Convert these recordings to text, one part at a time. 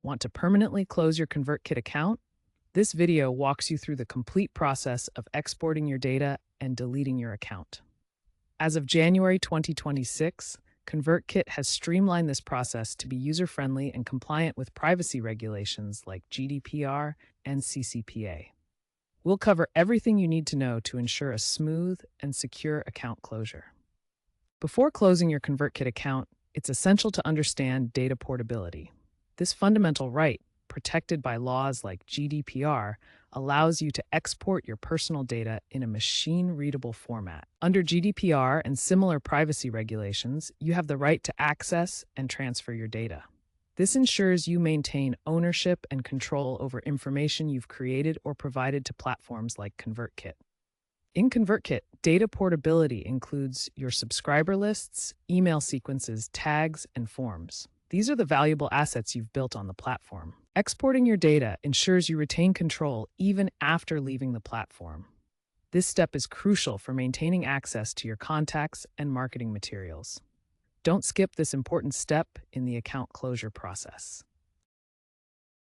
Want to permanently close your ConvertKit account? This video walks you through the complete process of exporting your data and deleting your account. As of January 2026, ConvertKit has streamlined this process to be user-friendly and compliant with privacy regulations like GDPR and CCPA. We'll cover everything you need to know to ensure a smooth and secure account closure. Before closing your ConvertKit account, it's essential to understand data portability. This fundamental right, protected by laws like GDPR, allows you to export your personal data in a machine-readable format. Under GDPR and similar privacy regulations, you have the right to access and transfer your data. This ensures you maintain ownership and control over information you've created or provided to platforms like ConvertKit. In ConvertKit, data portability includes your subscriber lists, email sequences, tags, and forms. These are the valuable assets you've built on the platform. Exporting your data ensures you retain control even after leaving the platform. This step is crucial for maintaining access to your contacts and marketing materials. Don't skip this important step in the account closure process.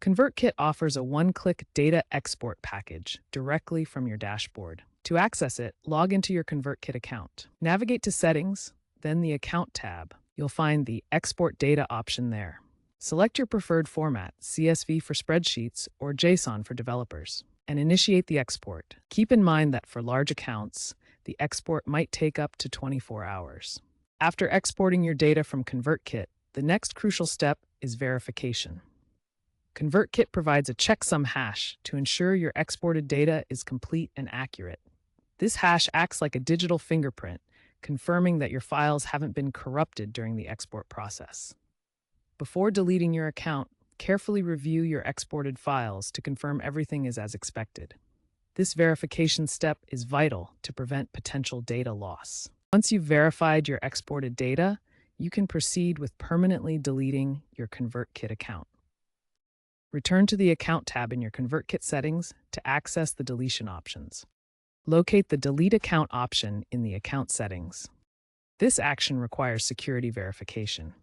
ConvertKit offers a one-click data export package directly from your dashboard. To access it, log into your ConvertKit account. Navigate to Settings, then the Account tab. You'll find the Export Data option there. Select your preferred format, CSV for spreadsheets or JSON for developers, and initiate the export. Keep in mind that for large accounts, the export might take up to 24 hours. After exporting your data from ConvertKit, the next crucial step is verification. ConvertKit provides a checksum hash to ensure your exported data is complete and accurate. This hash acts like a digital fingerprint, confirming that your files haven't been corrupted during the export process. Before deleting your account, carefully review your exported files to confirm everything is as expected. This verification step is vital to prevent potential data loss. Once you've verified your exported data, you can proceed with permanently deleting your ConvertKit account. Return to the Account tab in your ConvertKit settings to access the deletion options. Locate the Delete Account option in the Account settings. This action requires security verification.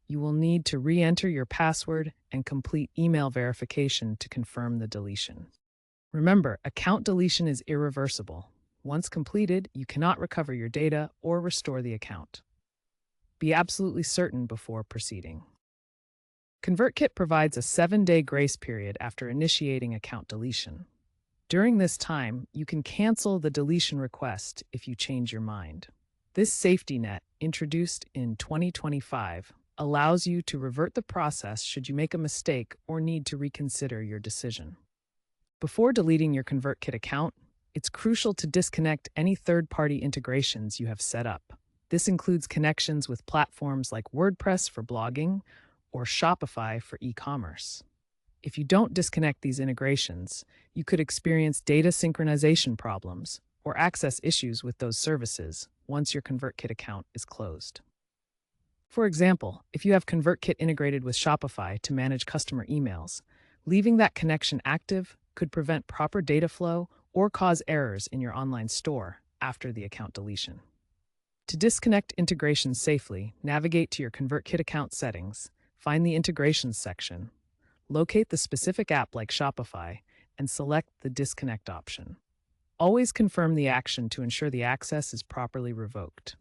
You will need to re-enter your password and complete email verification to confirm the deletion. Remember, account deletion is irreversible. Once completed, you cannot recover your data or restore the account. Be absolutely certain before proceeding. ConvertKit provides a 7-day grace period after initiating account deletion. During this time, you can cancel the deletion request if you change your mind. This safety net, introduced in 2025, allows you to revert the process should you make a mistake or need to reconsider your decision. Before deleting your ConvertKit account, it's crucial to disconnect any third-party integrations you have set up. This includes connections with platforms like WordPress for blogging or Shopify for e-commerce. If you don't disconnect these integrations, you could experience data synchronization problems or access issues with those services once your ConvertKit account is closed. For example, if you have ConvertKit integrated with Shopify to manage customer emails, leaving that connection active could prevent proper data flow or cause errors in your online store after the account deletion. To disconnect integrations safely, navigate to your ConvertKit account settings, find the Integrations section, locate the specific app like Shopify, and select the Disconnect option. Always confirm the action to ensure the access is properly revoked.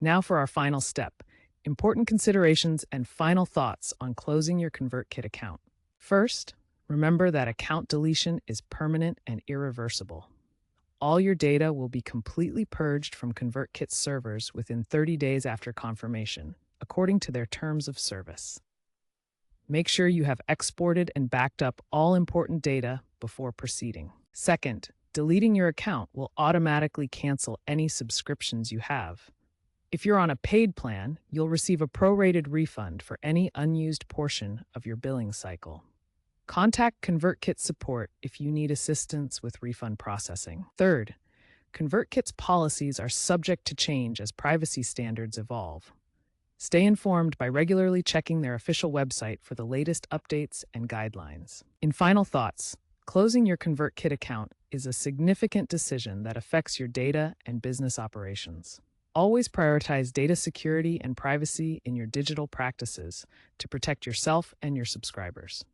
Now for our final step, important considerations and final thoughts on closing your ConvertKit account. First, remember that account deletion is permanent and irreversible. All your data will be completely purged from ConvertKit servers within 30 days after confirmation, according to their terms of service. Make sure you have exported and backed up all important data before proceeding. Second, deleting your account will automatically cancel any subscriptions you have. If you're on a paid plan, you'll receive a prorated refund for any unused portion of your billing cycle. Contact ConvertKit support if you need assistance with refund processing. Third, ConvertKit's policies are subject to change as privacy standards evolve. Stay informed by regularly checking their official website for the latest updates and guidelines. In final thoughts, closing your ConvertKit account is a significant decision that affects your data and business operations. Always prioritize data security and privacy in your digital practices to protect yourself and your subscribers.